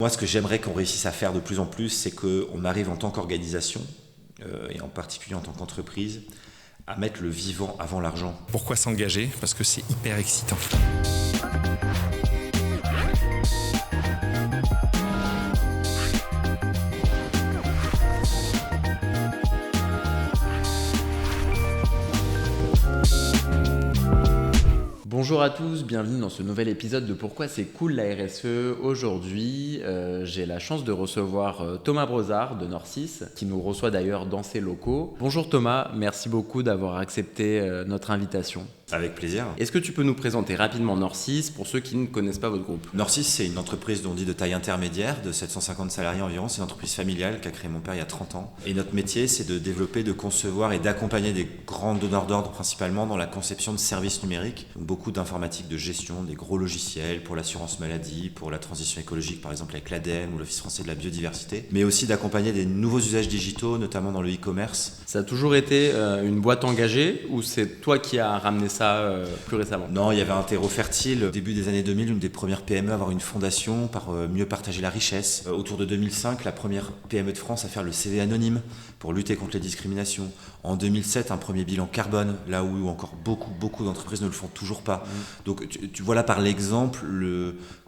Moi, ce que j'aimerais qu'on réussisse à faire de plus en plus, c'est qu'on arrive en tant qu'organisation, et en particulier en tant qu'entreprise, à mettre le vivant avant l'argent. Pourquoi s'engager? Parce que c'est hyper excitant. Bonjour à tous, bienvenue dans ce nouvel épisode de Pourquoi c'est cool la RSE. Aujourd'hui, j'ai la chance de recevoir Thomas Brozard de Nord6, qui nous reçoit d'ailleurs dans ses locaux. Bonjour Thomas, merci beaucoup d'avoir accepté notre invitation. Avec plaisir. Est-ce que tu peux nous présenter rapidement Nord6 pour ceux qui ne connaissent pas votre groupe? Nord6, c'est une entreprise dont on dit de taille intermédiaire, de 750 salariés environ. C'est une entreprise familiale qu'a créée mon père il y a 30 ans. Et notre métier, c'est de développer, de concevoir et d'accompagner des grands donneurs d'ordre principalement dans la conception de services numériques. Donc beaucoup d'informatique de gestion, des gros logiciels pour l'assurance maladie, pour la transition écologique par exemple avec l'ADEME ou l'Office français de la biodiversité. Mais aussi d'accompagner des nouveaux usages digitaux, notamment dans le e-commerce. Ça a toujours été une boîte engagée ou c'est toi qui as ramené ça plus récemment? Non, il y avait un terreau fertile. Au début des années 2000, une des premières PME à avoir une fondation par mieux partager la richesse. Autour de 2005, la première PME de France à faire le CV anonyme pour lutter contre les discriminations. En 2007, un premier bilan carbone, là où encore beaucoup d'entreprises ne le font toujours pas. Donc tu vois là par l'exemple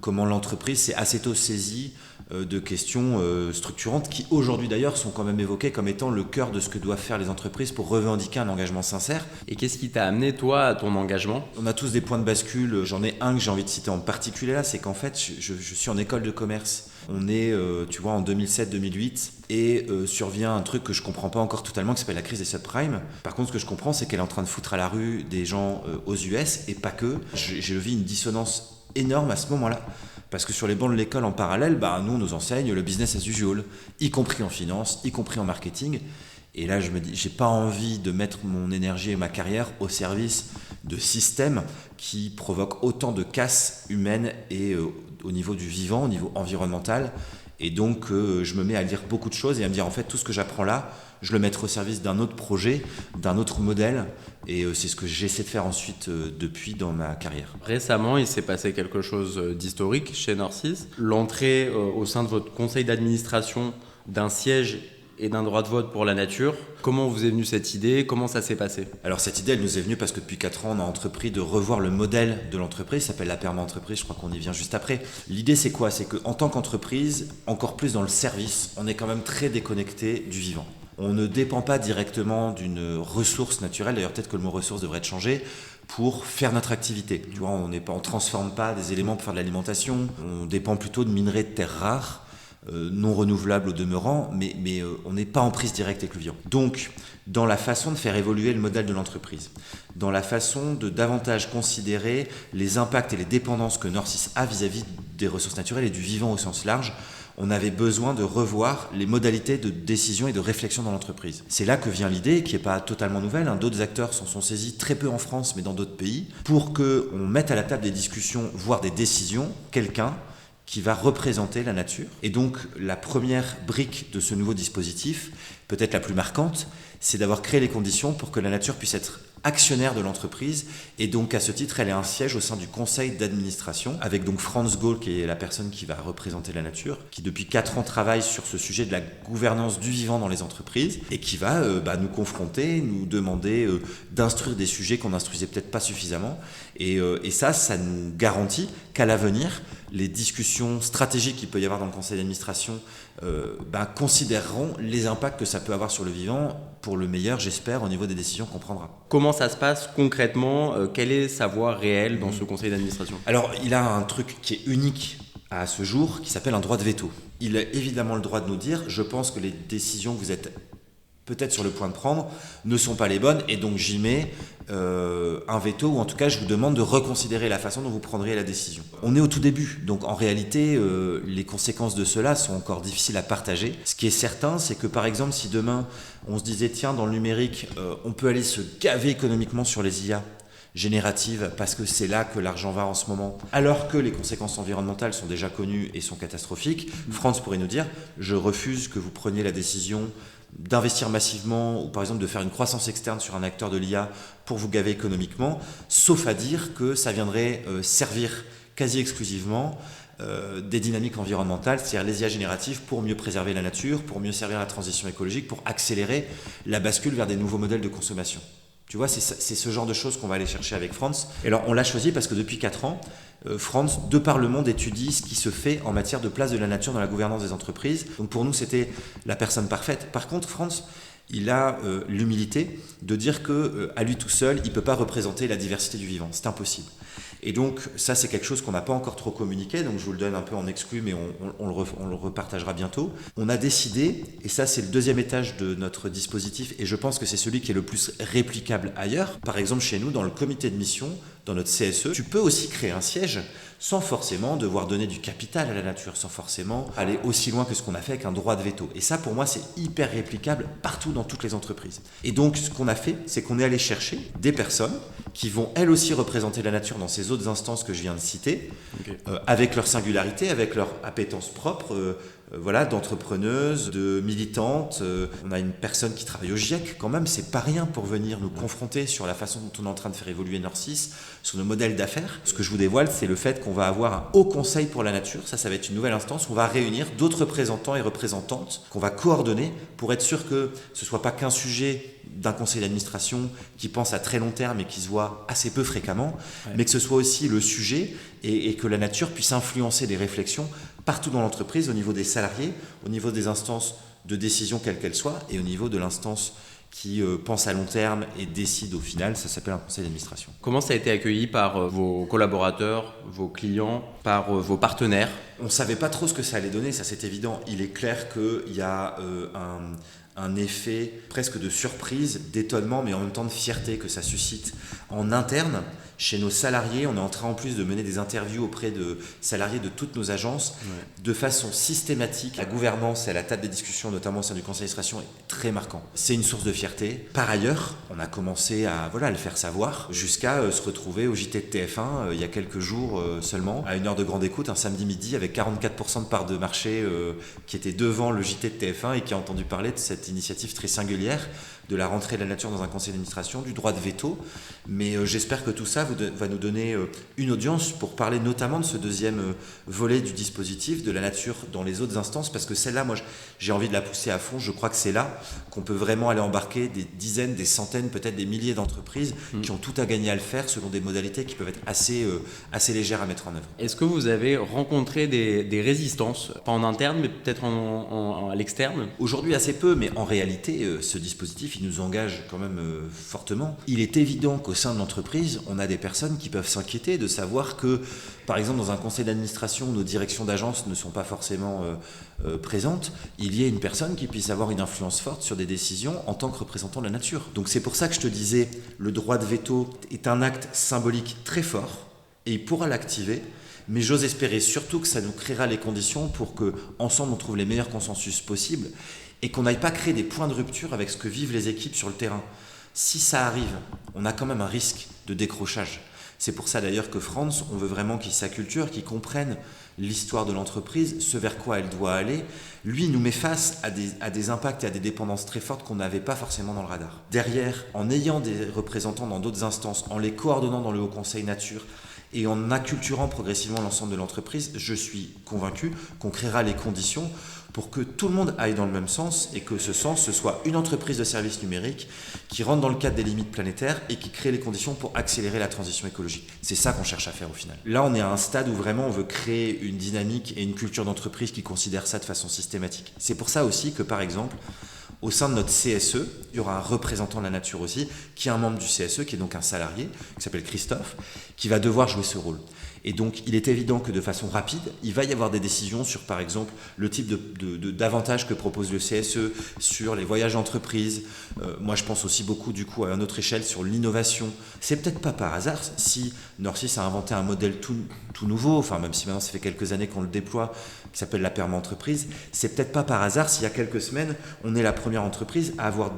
comment l'entreprise s'est assez tôt saisie de questions structurantes qui aujourd'hui d'ailleurs sont quand même évoquées comme étant le cœur de ce que doivent faire les entreprises pour revendiquer un engagement sincère. Et qu'est-ce qui t'a amené toi à ton engagement? On a tous des points de bascule, j'en ai un que j'ai envie de citer en particulier là, c'est qu'en fait je suis en école de commerce. On est, tu vois, en 2007-2008 et survient un truc que je comprends pas encore totalement qui s'appelle la crise des subprimes. Par contre, ce que je comprends, c'est qu'elle est en train de foutre à la rue des gens aux US et pas que. J'ai vu une dissonance énorme à ce moment-là. Parce que sur les bancs de l'école en parallèle, nous on nous enseigne le business as usual, y compris en finance, y compris en marketing. Et là, je me dis, j'ai pas envie de mettre mon énergie et ma carrière au service de systèmes qui provoquent autant de casse humaine et au niveau du vivant, au niveau environnemental. Et donc, je me mets à lire beaucoup de choses et à me dire, en fait, tout ce que j'apprends là, je le mettrai au service d'un autre projet, d'un autre modèle. Et c'est ce que j'essaie de faire ensuite depuis dans ma carrière. Récemment, il s'est passé quelque chose d'historique chez Nord6. L'entrée au sein de votre conseil d'administration d'un siège et d'un droit de vote pour la nature. Comment vous est venue cette idée? Comment ça s'est passé? Alors cette idée, elle nous est venue parce que depuis 4 ans, on a entrepris de revoir le modèle de l'entreprise. Ça s'appelle la perma-entreprise, je crois qu'on y vient juste après. L'idée, c'est quoi? C'est qu'en tant qu'entreprise, encore plus dans le service, on est quand même très déconnecté du vivant. On ne dépend pas directement d'une ressource naturelle, d'ailleurs peut-être que le mot ressource devrait être changé, pour faire notre activité. Tu vois, on ne transforme pas des éléments pour faire de l'alimentation, on dépend plutôt de minerais de terres rares, non renouvelables au demeurant, mais on n'est pas en prise directe avec le vivant. Donc, dans la façon de faire évoluer le modèle de l'entreprise, dans la façon de davantage considérer les impacts et les dépendances que Nord6 a vis-à-vis des ressources naturelles et du vivant au sens large, on avait besoin de revoir les modalités de décision et de réflexion dans l'entreprise. C'est là que vient l'idée, qui n'est pas totalement nouvelle, d'autres acteurs s'en sont saisis, très peu en France, mais dans d'autres pays, pour qu'on mette à la table des discussions, voire des décisions, quelqu'un qui va représenter la nature. Et donc, la première brique de ce nouveau dispositif, peut-être la plus marquante, c'est d'avoir créé les conditions pour que la nature puisse être actionnaire de l'entreprise. Et donc, à ce titre, elle a un siège au sein du conseil d'administration, avec donc Franz Gall, qui est la personne qui va représenter la nature, qui depuis 4 ans travaille sur ce sujet de la gouvernance du vivant dans les entreprises, et qui va nous confronter, nous demander d'instruire des sujets qu'on n'instruisait peut-être pas suffisamment. Et ça nous garantit qu'à l'avenir, les discussions stratégiques qu'il peut y avoir dans le conseil d'administration considéreront les impacts que ça peut avoir sur le vivant, pour le meilleur, j'espère, au niveau des décisions qu'on prendra. Comment ça se passe concrètement? Quelle est sa voix réelle dans ce conseil d'administration? Alors, il a un truc qui est unique à ce jour, qui s'appelle un droit de veto. Il a évidemment le droit de nous dire, je pense que les décisions que vous êtes peut-être sur le point de prendre ne sont pas les bonnes, et donc j'y mets un veto, ou en tout cas je vous demande de reconsidérer la façon dont vous prendriez la décision. On est au tout début, donc en réalité les conséquences de cela sont encore difficiles à partager. Ce qui est certain, c'est que par exemple si demain on se disait tiens, dans le numérique on peut aller se gaver économiquement sur les IA génératives parce que c'est là que l'argent va en ce moment, alors que les conséquences environnementales sont déjà connues et sont catastrophiques, France pourrait nous dire je refuse que vous preniez la décision d'investir massivement ou par exemple de faire une croissance externe sur un acteur de l'IA pour vous gaver économiquement, sauf à dire que ça viendrait servir quasi exclusivement des dynamiques environnementales, c'est-à-dire les IA génératives pour mieux préserver la nature, pour mieux servir la transition écologique, pour accélérer la bascule vers des nouveaux modèles de consommation. Tu vois, c'est ce genre de choses qu'on va aller chercher avec France. Et alors, on l'a choisi parce que depuis 4 ans, France, de par le monde, étudie ce qui se fait en matière de place de la nature dans la gouvernance des entreprises. Donc pour nous, c'était la personne parfaite. Par contre, France, il a l'humilité de dire qu'à lui tout seul, il ne peut pas représenter la diversité du vivant. C'est impossible. Et donc, ça, c'est quelque chose qu'on n'a pas encore trop communiqué, donc je vous le donne un peu en exclu, mais on le repartagera bientôt. On a décidé, et ça, c'est le deuxième étage de notre dispositif, et je pense que c'est celui qui est le plus réplicable ailleurs. Par exemple, chez nous, dans le comité de mission, dans notre CSE, tu peux aussi créer un siège sans forcément devoir donner du capital à la nature, sans forcément aller aussi loin que ce qu'on a fait avec un droit de veto. Et ça, pour moi, c'est hyper réplicable partout dans toutes les entreprises. Et donc, ce qu'on a fait, c'est qu'on est allé chercher des personnes qui vont elles aussi représenter la nature dans ces autres instances que je viens de citer, avec leur singularité, avec leur appétence propre, d'entrepreneuses, de militantes. On a une personne qui travaille au GIEC quand même, c'est pas rien pour venir nous confronter sur la façon dont on est en train de faire évoluer Nord6, sur nos modèles d'affaires. Ce que je vous dévoile, c'est le fait qu'on va avoir un haut conseil pour la nature, ça va être une nouvelle instance, on va réunir d'autres représentants et représentantes qu'on va coordonner pour être sûr que ce soit pas qu'un sujet d'un conseil d'administration qui pense à très long terme et qui se voit assez peu fréquemment, mais que ce soit aussi le sujet et que la nature puisse influencer des réflexions partout dans l'entreprise, au niveau des salariés, au niveau des instances de décision quelles qu'elles soient, et au niveau de l'instance qui pense à long terme et décide au final, ça s'appelle un conseil d'administration. Comment ça a été accueilli par vos collaborateurs, vos clients, par vos partenaires ? On ne savait pas trop ce que ça allait donner, ça c'est évident. Il est clair qu'il y a un effet presque de surprise, d'étonnement, mais en même temps de fierté que ça suscite en interne. Chez nos salariés, on est en train en plus de mener des interviews auprès de salariés de toutes nos agences de façon systématique. La gouvernance et la table des discussions, notamment au sein du conseil d'administration, est très marquant. C'est une source de fierté. Par ailleurs, on a commencé à le faire savoir jusqu'à se retrouver au JT de TF1 il y a quelques jours seulement, à une heure de grande écoute, un samedi midi, avec 44% de part de marché qui était devant le JT de TF1 et qui a entendu parler de cette initiative très singulière de la rentrée de la nature dans un conseil d'administration, du droit de veto. Mais j'espère que tout ça va nous donner une audience pour parler notamment de ce deuxième volet du dispositif, de la nature dans les autres instances, parce que celle-là, moi, j'ai envie de la pousser à fond. Je crois que c'est là qu'on peut vraiment aller embarquer des dizaines, des centaines, peut-être des milliers d'entreprises qui ont tout à gagner à le faire selon des modalités qui peuvent être assez légères à mettre en œuvre. Est-ce que vous avez rencontré des résistances, pas en interne, mais peut-être à l'externe ? Aujourd'hui, assez peu, mais en réalité, ce dispositif, il nous engage quand même fortement. Il est évident qu'au sein de l'entreprise, on a des personnes qui peuvent s'inquiéter de savoir que, par exemple, dans un conseil d'administration où nos directions d'agence ne sont pas forcément présentes, il y ait une personne qui puisse avoir une influence forte sur des décisions en tant que représentant de la nature. Donc c'est pour ça que je te disais, le droit de veto est un acte symbolique très fort et il pourra l'activer. Mais j'ose espérer surtout que ça nous créera les conditions pour qu'ensemble on trouve les meilleurs consensus possibles et qu'on n'aille pas créer des points de rupture avec ce que vivent les équipes sur le terrain. Si ça arrive, on a quand même un risque de décrochage. C'est pour ça d'ailleurs que France, on veut vraiment qu'il s'acculture, qu'il comprenne l'histoire de l'entreprise, ce vers quoi elle doit aller. Lui nous met face à des impacts et à des dépendances très fortes qu'on n'avait pas forcément dans le radar. Derrière, en ayant des représentants dans d'autres instances, en les coordonnant dans le Haut Conseil Nature, et en acculturant progressivement l'ensemble de l'entreprise, je suis convaincu qu'on créera les conditions pour que tout le monde aille dans le même sens et que ce sens, ce soit une entreprise de services numériques qui rentre dans le cadre des limites planétaires et qui crée les conditions pour accélérer la transition écologique. C'est ça qu'on cherche à faire au final. Là, on est à un stade où vraiment on veut créer une dynamique et une culture d'entreprise qui considère ça de façon systématique. C'est pour ça aussi que, par exemple, au sein de notre CSE, il y aura un représentant de la nature aussi, qui est un membre du CSE, qui est donc un salarié, qui s'appelle Christophe, qui va devoir jouer ce rôle. Et donc, il est évident que de façon rapide, il va y avoir des décisions sur, par exemple, le type d'avantages que propose le CSE, sur les voyages d'entreprise. Moi, je pense aussi beaucoup, du coup, à une autre échelle, sur l'innovation. C'est peut-être pas par hasard si Nord6 a inventé un modèle tout nouveau, enfin, même si maintenant ça fait quelques années qu'on le déploie, qui s'appelle la perma-entreprise. C'est peut-être pas par hasard s'il y a quelques semaines, on est la première entreprise à avoir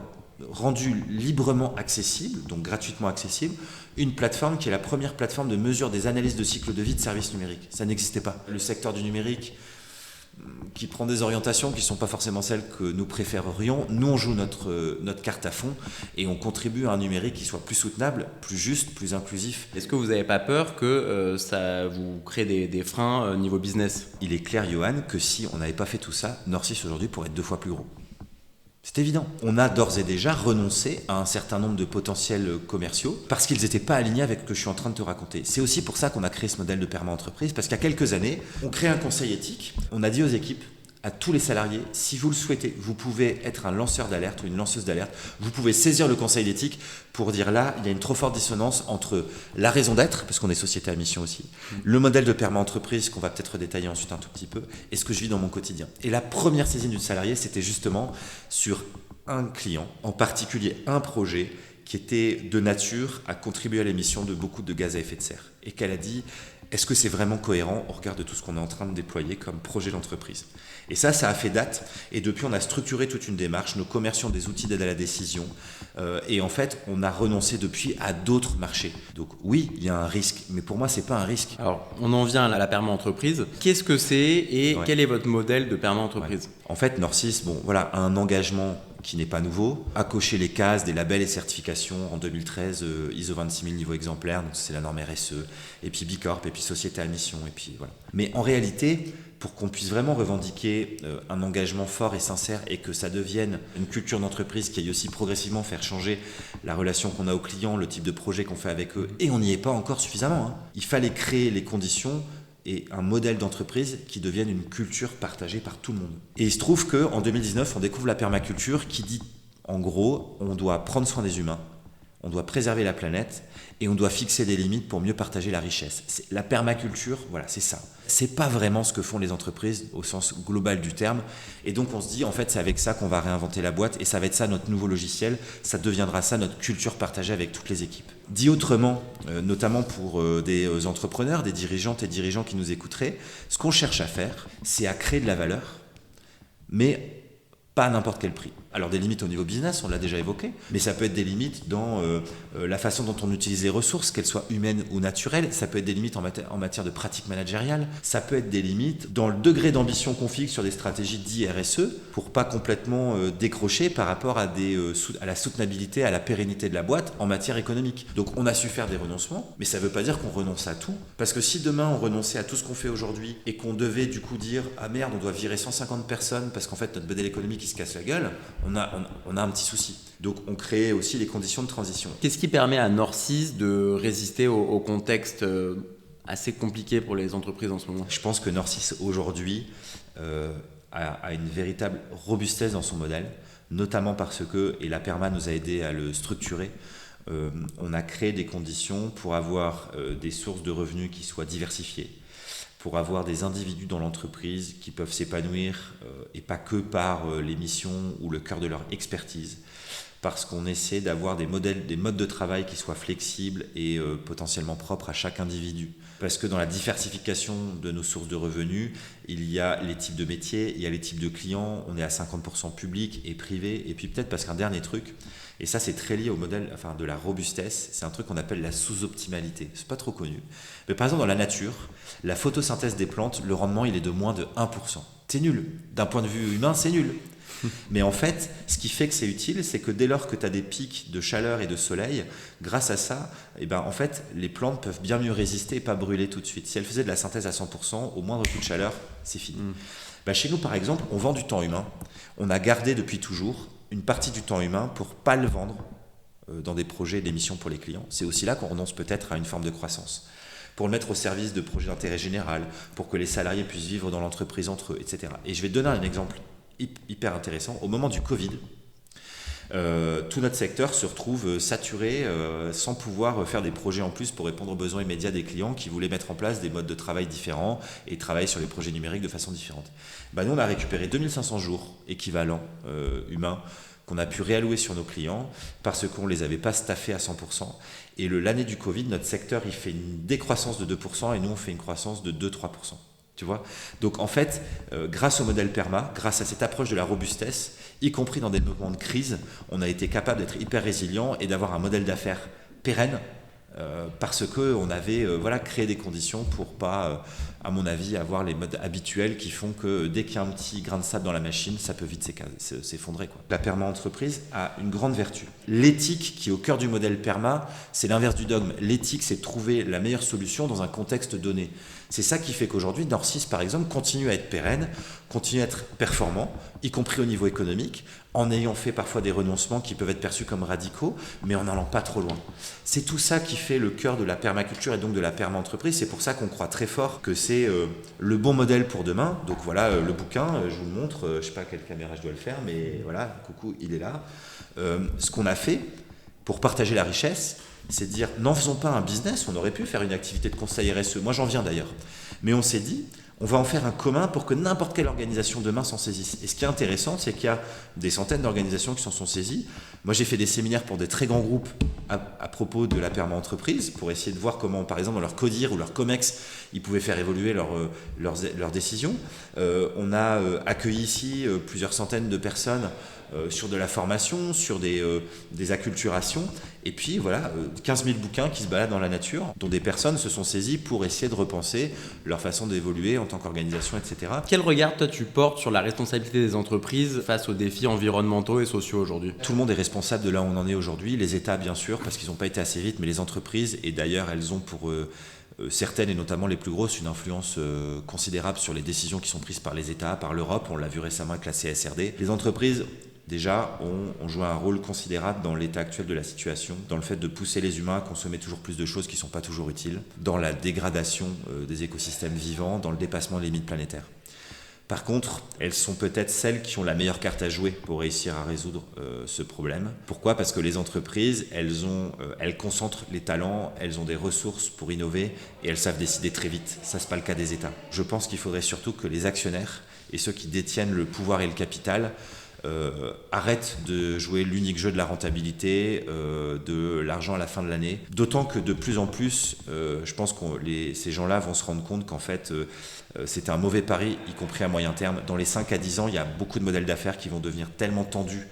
rendu librement accessible, donc gratuitement accessible, une plateforme qui est la première plateforme de mesure des analyses de cycle de vie de services numériques. Ça n'existait pas. Le secteur du numérique qui prend des orientations qui ne sont pas forcément celles que nous préférerions. Nous, on joue notre carte à fond et on contribue à un numérique qui soit plus soutenable, plus juste, plus inclusif. Est-ce que vous n'avez pas peur que ça vous crée des freins niveau business ? Il est clair, Johan, que si on n'avait pas fait tout ça, Nord6 aujourd'hui pourrait être 2 fois plus gros. C'est évident. On a d'ores et déjà renoncé à un certain nombre de potentiels commerciaux parce qu'ils n'étaient pas alignés avec ce que je suis en train de te raconter. C'est aussi pour ça qu'on a créé ce modèle de perma-entreprise, parce qu'il y a quelques années, on crée un conseil éthique. On a dit aux équipes, à tous les salariés, si vous le souhaitez, vous pouvez être un lanceur d'alerte ou une lanceuse d'alerte. Vous pouvez saisir le conseil d'éthique pour dire là, il y a une trop forte dissonance entre la raison d'être, parce qu'on est société à mission aussi, le modèle de perma-entreprise qu'on va peut-être détailler ensuite un tout petit peu, et ce que je vis dans mon quotidien. Et la première saisine du salarié, c'était justement sur un client, en particulier un projet qui était de nature à contribuer à l'émission de beaucoup de gaz à effet de serre. Et qu'elle a dit, est-ce que c'est vraiment cohérent au regard de tout ce qu'on est en train de déployer comme projet d'entreprise ? Et ça a fait date. Et depuis, on a structuré toute une démarche. Nos commerciaux ont des outils d'aide à la décision. Et en fait, on a renoncé depuis à d'autres marchés. Donc oui, il y a un risque. Mais pour moi, c'est pas un risque. Alors, on en vient à la perma-entreprise. Qu'est-ce que c'est et quel est votre modèle de perma-entreprise ? En fait, Nord6, a un engagement qui n'est pas nouveau, a coché les cases des labels et certifications en 2013, ISO 26000 niveau exemplaire, donc c'est la norme RSE, et puis B Corp, et puis société à mission, et puis voilà. Mais en réalité, pour qu'on puisse vraiment revendiquer un engagement fort et sincère et que ça devienne une culture d'entreprise qui aille aussi progressivement faire changer la relation qu'on a aux clients, le type de projet qu'on fait avec eux, et on n'y est pas encore suffisamment. Il fallait créer les conditions et un modèle d'entreprise qui devienne une culture partagée par tout le monde. Et il se trouve qu'en 2019, on découvre la permaculture qui dit, en gros, on doit prendre soin des humains, on doit préserver la planète et on doit fixer des limites pour mieux partager la richesse. La permaculture, voilà, c'est ça. C'est pas vraiment ce que font les entreprises au sens global du terme. Et donc on se dit, en fait, c'est avec ça qu'on va réinventer la boîte et ça va être ça notre nouveau logiciel. Ça deviendra ça notre culture partagée avec toutes les équipes. Dit autrement, notamment pour des entrepreneurs, des dirigeantes et dirigeants qui nous écouteraient, ce qu'on cherche à faire, c'est à créer de la valeur, mais pas à n'importe quel prix. Alors des limites au niveau business, on l'a déjà évoqué, mais ça peut être des limites dans la façon dont on utilise les ressources, qu'elles soient humaines ou naturelles, ça peut être des limites en matière de pratiques managériales, ça peut être des limites dans le degré d'ambition qu'on fixe sur des stratégies dites RSE, pour pas complètement décrocher par rapport à la soutenabilité, à la pérennité de la boîte en matière économique. Donc on a su faire des renoncements, mais ça veut pas dire qu'on renonce à tout, parce que si demain on renonçait à tout ce qu'on fait aujourd'hui et qu'on devait du coup dire « Ah merde, on doit virer 150 personnes parce qu'en fait notre modèle économique il se casse la gueule », on a un petit souci. Donc on crée aussi les conditions de transition. Qu'est-ce qui permet à Nord6 de résister au contexte assez compliqué pour les entreprises en ce moment ? Je pense que Nord6 aujourd'hui a une véritable robustesse dans son modèle, notamment parce que, et la Perma nous a aidé à le structurer, on a créé des conditions pour avoir des sources de revenus qui soient diversifiées, pour avoir des individus dans l'entreprise qui peuvent s'épanouir et pas que par les missions ou le cœur de leur expertise, parce qu'on essaie d'avoir des modes de travail qui soient flexibles et potentiellement propres à chaque individu. Parce que dans la diversification de nos sources de revenus, il y a les types de métiers, il y a les types de clients, on est à 50% public et privé, et puis peut-être parce qu'un dernier truc, et ça c'est très lié au modèle de la robustesse, c'est un truc qu'on appelle la sous-optimalité, c'est pas trop connu. Mais par exemple dans la nature, la photosynthèse des plantes, le rendement il est de moins de 1%. C'est nul, d'un point de vue humain c'est nul. Mais en fait, ce qui fait que c'est utile, c'est que dès lors que tu as des pics de chaleur et de soleil, grâce à ça, en fait, les plantes peuvent bien mieux résister et pas brûler tout de suite. Si elles faisaient de la synthèse à 100%, au moindre coup de chaleur, c'est fini. Chez nous, par exemple, on vend du temps humain. On a gardé depuis toujours une partie du temps humain pour pas le vendre dans des projets d'émission pour les clients. C'est aussi là qu'on renonce peut-être à une forme de croissance, pour le mettre au service de projets d'intérêt général, pour que les salariés puissent vivre dans l'entreprise entre eux, etc. Et je vais te donner un exemple hyper intéressant. Au moment du Covid, tout notre secteur se retrouve saturé sans pouvoir faire des projets en plus pour répondre aux besoins immédiats des clients qui voulaient mettre en place des modes de travail différents et travailler sur les projets numériques de façon différente. Nous, on a récupéré 2500 jours équivalents humains qu'on a pu réallouer sur nos clients parce qu'on ne les avait pas staffés à 100%. Et l'année du Covid, notre secteur il fait une décroissance de 2% et nous, on fait une croissance de 2-3%. Tu vois ? Donc en fait, grâce au modèle Perma, grâce à cette approche de la robustesse, y compris dans des moments de crise, on a été capable d'être hyper résilient et d'avoir un modèle d'affaires pérenne parce qu'on avait créé des conditions pour pas à mon avis, avoir les modes habituels qui font que dès qu'il y a un petit grain de sable dans la machine, ça peut vite s'effondrer, quoi. La perma-entreprise a une grande vertu. L'éthique qui est au cœur du modèle perma, c'est l'inverse du dogme. L'éthique, c'est de trouver la meilleure solution dans un contexte donné. C'est ça qui fait qu'aujourd'hui, Norcis, par exemple, continue à être pérenne, continue à être performant, y compris au niveau économique, en ayant fait parfois des renoncements qui peuvent être perçus comme radicaux, mais en n'allant pas trop loin. C'est tout ça qui fait le cœur de la permaculture et donc de la perma-entreprise. C'est pour ça qu'on croit très fort que c'est le bon modèle pour demain. Donc voilà, le bouquin, je vous le montre, je ne sais pas à quelle caméra je dois le faire, mais voilà, coucou, il est là. Ce qu'on a fait pour partager la richesse, c'est de dire, n'en faisons pas un business, on aurait pu faire une activité de conseil RSE, moi j'en viens d'ailleurs, mais on s'est dit, on va en faire un commun pour que n'importe quelle organisation demain s'en saisisse. Et ce qui est intéressant, c'est qu'il y a des centaines d'organisations qui s'en sont saisies. Moi j'ai fait des séminaires pour des très grands groupes à propos de la perma-entreprise, pour essayer de voir comment, par exemple, dans leur CODIR ou leur COMEX, ils pouvaient faire évoluer leurs décisions. On a accueilli ici plusieurs centaines de personnes sur de la formation, sur des acculturations, et puis voilà, 15 000 bouquins qui se baladent dans la nature, dont des personnes se sont saisies pour essayer de repenser leur façon d'évoluer en tant qu'organisation, etc. Quel regard toi tu portes sur la responsabilité des entreprises face aux défis environnementaux et sociaux aujourd'hui ? Tout le monde est responsable de là où on en est aujourd'hui, les États bien sûr, parce qu'ils n'ont pas été assez vite, mais les entreprises, et d'ailleurs elles ont pour certaines, et notamment les plus grosses, une influence considérable sur les décisions qui sont prises par les États, par l'Europe, on l'a vu récemment avec la CSRD. Les entreprises déjà, ont joué un rôle considérable dans l'état actuel de la situation, dans le fait de pousser les humains à consommer toujours plus de choses qui ne sont pas toujours utiles, dans la dégradation des écosystèmes vivants, dans le dépassement des limites planétaires. Par contre, elles sont peut-être celles qui ont la meilleure carte à jouer pour réussir à résoudre ce problème. Pourquoi ? Parce que les entreprises, elles concentrent les talents, elles ont des ressources pour innover et elles savent décider très vite. Ça, ce n'est pas le cas des États. Je pense qu'il faudrait surtout que les actionnaires et ceux qui détiennent le pouvoir et le capital arrête de jouer l'unique jeu de la rentabilité, de l'argent à la fin de l'année. D'autant que de plus en plus, je pense que ces gens-là vont se rendre compte qu'en fait, c'était un mauvais pari, y compris à moyen terme. Dans les 5 à 10 ans, il y a beaucoup de modèles d'affaires qui vont devenir tellement tendus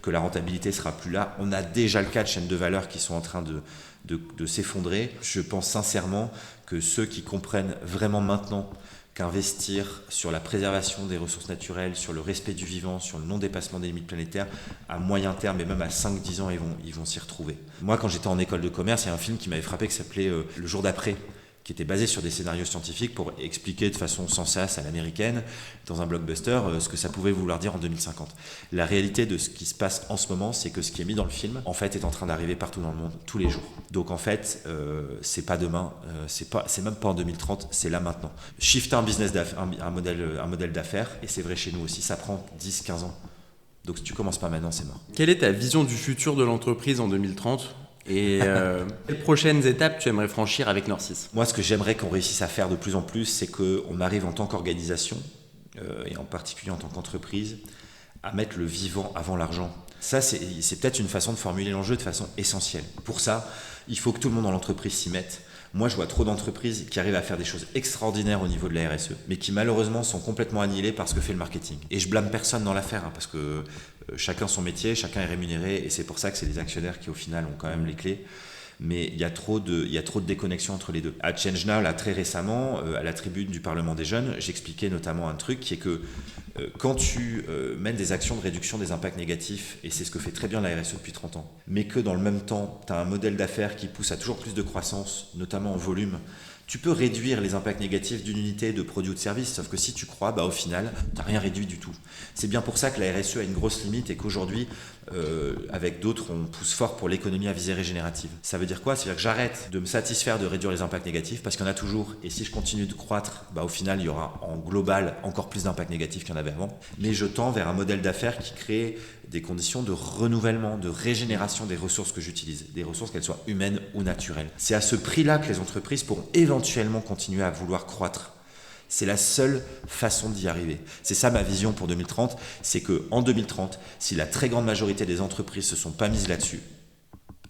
que la rentabilité ne sera plus là. On a déjà le cas de chaînes de valeur qui sont en train de s'effondrer. Je pense sincèrement que ceux qui comprennent vraiment maintenant qu'investir sur la préservation des ressources naturelles, sur le respect du vivant, sur le non-dépassement des limites planétaires, à moyen terme et même à 5-10 ans, ils vont s'y retrouver. Moi, quand j'étais en école de commerce, il y a un film qui m'avait frappé qui s'appelait Le jour d'après, qui était basé sur des scénarios scientifiques pour expliquer de façon sans sas à l'américaine, dans un blockbuster, ce que ça pouvait vouloir dire en 2050. La réalité de ce qui se passe en ce moment, c'est que ce qui est mis dans le film, en fait, est en train d'arriver partout dans le monde, tous les jours. Donc en fait, c'est pas demain, c'est même pas en 2030, c'est là maintenant. Shifter un modèle d'affaires, et c'est vrai chez nous aussi, ça prend 10-15 ans. Donc si tu commences pas maintenant, c'est mort. Quelle est ta vision du futur de l'entreprise en 2030 ? Et quelles prochaines étapes tu aimerais franchir avec Norcis ? Moi, ce que j'aimerais qu'on réussisse à faire de plus en plus, c'est qu'on arrive en tant qu'organisation, et en particulier en tant qu'entreprise, à mettre le vivant avant l'argent. Ça, c'est peut-être une façon de formuler l'enjeu de façon essentielle. Pour ça, il faut que tout le monde dans l'entreprise s'y mette. Moi, je vois trop d'entreprises qui arrivent à faire des choses extraordinaires au niveau de la RSE, mais qui malheureusement sont complètement annihilées par ce que fait le marketing. Et je blâme personne dans l'affaire, parce que chacun son métier, chacun est rémunéré, et c'est pour ça que c'est les actionnaires qui, au final, ont quand même les clés. Mais il y a trop de déconnexion entre les deux. À Change Now, là, très récemment, à la tribune du Parlement des jeunes, j'expliquais notamment un truc qui est que quand tu mènes des actions de réduction des impacts négatifs, et c'est ce que fait très bien la RSE depuis 30 ans, mais que dans le même temps, tu as un modèle d'affaires qui pousse à toujours plus de croissance, notamment en volume, tu peux réduire les impacts négatifs d'une unité de produit ou de service, sauf que si tu crois, au final, tu n'as rien réduit du tout. C'est bien pour ça que la RSE a une grosse limite et qu'aujourd'hui, avec d'autres, on pousse fort pour l'économie à visée régénérative. Ça veut dire quoi ? C'est-à-dire que j'arrête de me satisfaire de réduire les impacts négatifs parce qu'il y en a toujours. Et si je continue de croître, au final, il y aura en global encore plus d'impacts négatifs qu'il y en avait avant. Mais je tends vers un modèle d'affaires qui crée des conditions de renouvellement, de régénération des ressources que j'utilise, des ressources qu'elles soient humaines ou naturelles. C'est à ce prix-là que les entreprises pourront éventuellement continuer à vouloir croître. C'est la seule façon d'y arriver. C'est ça ma vision pour 2030, c'est qu'en 2030, si la très grande majorité des entreprises ne se sont pas mises là-dessus,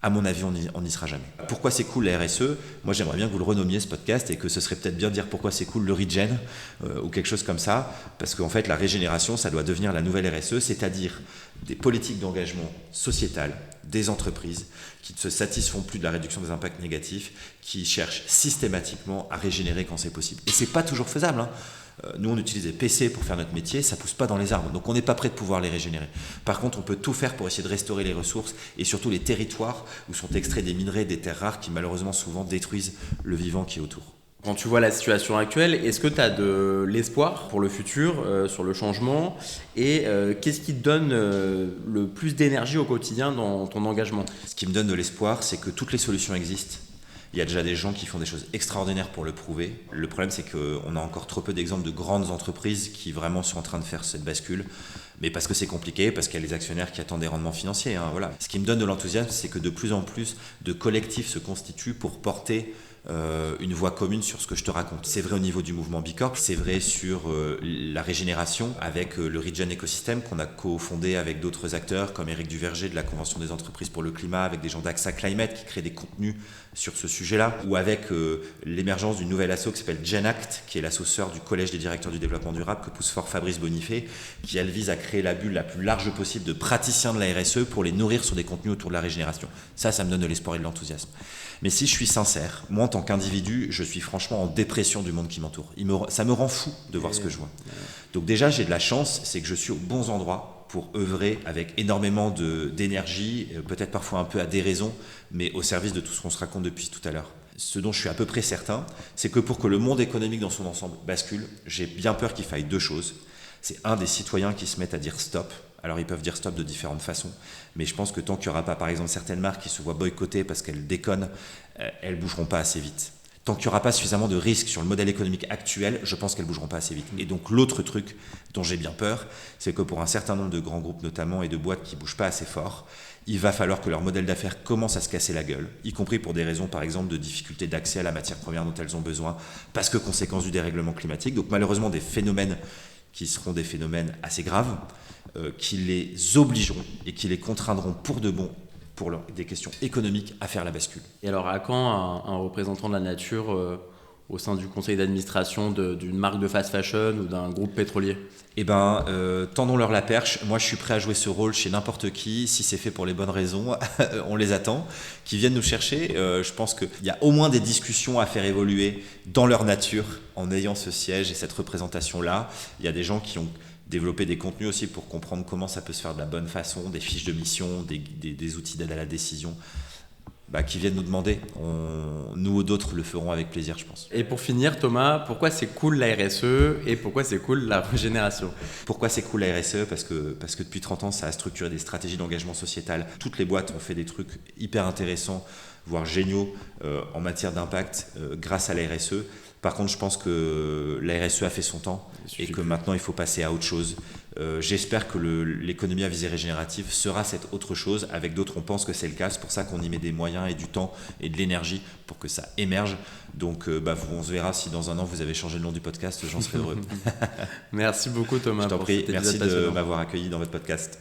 À mon avis, on n'y sera jamais. Pourquoi c'est cool la RSE ? Moi, j'aimerais bien que vous le renommiez ce podcast et que ce serait peut-être bien de dire pourquoi c'est cool le regen ou quelque chose comme ça. Parce qu'en fait, la régénération, ça doit devenir la nouvelle RSE, c'est-à-dire des politiques d'engagement sociétal des entreprises qui ne se satisfont plus de la réduction des impacts négatifs, qui cherchent systématiquement à régénérer quand c'est possible. Et c'est pas toujours faisable, hein. Nous, on utilise des PC pour faire notre métier, ça pousse pas dans les arbres, donc on n'est pas prêt de pouvoir les régénérer. Par contre, on peut tout faire pour essayer de restaurer les ressources et surtout les territoires où sont extraits des minerais, des terres rares qui malheureusement souvent détruisent le vivant qui est autour. Quand tu vois la situation actuelle, est-ce que tu as de l'espoir pour le futur, sur le changement et qu'est-ce qui te donne le plus d'énergie au quotidien dans ton engagement ? Ce qui me donne de l'espoir, c'est que toutes les solutions existent. Il y a déjà des gens qui font des choses extraordinaires pour le prouver. Le problème, c'est qu'on a encore trop peu d'exemples de grandes entreprises qui vraiment sont en train de faire cette bascule. Mais parce que c'est compliqué, parce qu'il y a les actionnaires qui attendent des rendements financiers. Hein, voilà. Ce qui me donne de l'enthousiasme, c'est que de plus en plus de collectifs se constituent pour porter une voix commune sur ce que je te raconte. C'est vrai au niveau du mouvement Bicorp, c'est vrai sur la régénération avec le Regen Ecosystem qu'on a cofondé avec d'autres acteurs comme Éric Duverger de la Convention des entreprises pour le climat, avec des gens d'AXA Climate qui créent des contenus sur ce sujet-là, ou avec l'émergence d'une nouvelle asso qui s'appelle GenAct, qui est l'asso sœur du Collège des directeurs du développement durable que pousse fort Fabrice Bonifay, qui elle vise à créer la bulle la plus large possible de praticiens de la RSE pour les nourrir sur des contenus autour de la régénération. Ça me donne de l'espoir et de l'enthousiasme. Mais si je suis sincère, moi en tant qu'individu, je suis franchement en dépression du monde qui m'entoure. Ça me rend fou de voir ce que je vois. Donc déjà, j'ai de la chance, c'est que je suis aux bons endroits pour œuvrer avec énormément d'énergie, peut-être parfois un peu à déraison, mais au service de tout ce qu'on se raconte depuis tout à l'heure. Ce dont je suis à peu près certain, c'est que pour que le monde économique dans son ensemble bascule, j'ai bien peur qu'il faille deux choses. C'est des citoyens qui se mettent à dire stop. Alors ils peuvent dire stop de différentes façons, mais je pense que tant qu'il n'y aura pas par exemple certaines marques qui se voient boycottées parce qu'elles déconnent, elles ne bougeront pas assez vite. Tant qu'il n'y aura pas suffisamment de risques sur le modèle économique actuel, je pense qu'elles ne bougeront pas assez vite. Et donc l'autre truc dont j'ai bien peur, c'est que pour un certain nombre de grands groupes notamment et de boîtes qui ne bougent pas assez fort, il va falloir que leur modèle d'affaires commence à se casser la gueule, y compris pour des raisons par exemple de difficulté d'accès à la matière première dont elles ont besoin, parce que conséquence du dérèglement climatique. Donc malheureusement des phénomènes qui seront des phénomènes assez graves, qui les obligeront et qui les contraindront pour de bon, pour des questions économiques, à faire la bascule. Et alors, à quand un représentant de la nature au sein du conseil d'administration d'une marque de fast fashion ou d'un groupe pétrolier ? Tendons-leur la perche. Moi, je suis prêt à jouer ce rôle chez n'importe qui, si c'est fait pour les bonnes raisons. On les attend, qui viennent nous chercher. Je pense qu'il y a au moins des discussions à faire évoluer dans leur nature en ayant ce siège et cette représentation-là. Il y a des gens qui ont développer des contenus aussi pour comprendre comment ça peut se faire de la bonne façon, des fiches de mission, des outils d'aide à la décision, qui viennent nous demander. Nous ou d'autres le ferons avec plaisir, je pense. Et pour finir, Thomas, pourquoi c'est cool la RSE et pourquoi c'est cool la régénération ? Pourquoi c'est cool la RSE ? Parce que depuis 30 ans, ça a structuré des stratégies d'engagement sociétal. Toutes les boîtes ont fait des trucs hyper intéressants, voire géniaux en matière d'impact grâce à la RSE. Par contre, je pense que la RSE a fait son temps et que maintenant, il faut passer à autre chose. J'espère que l'économie à visée régénérative sera cette autre chose. Avec d'autres, on pense que c'est le cas. C'est pour ça qu'on y met des moyens et du temps et de l'énergie pour que ça émerge. Donc, on se verra si dans un an, vous avez changé le nom du podcast. J'en serai heureux. Merci beaucoup, Thomas. Je t'en prie. Merci de m'avoir accueilli dans votre podcast.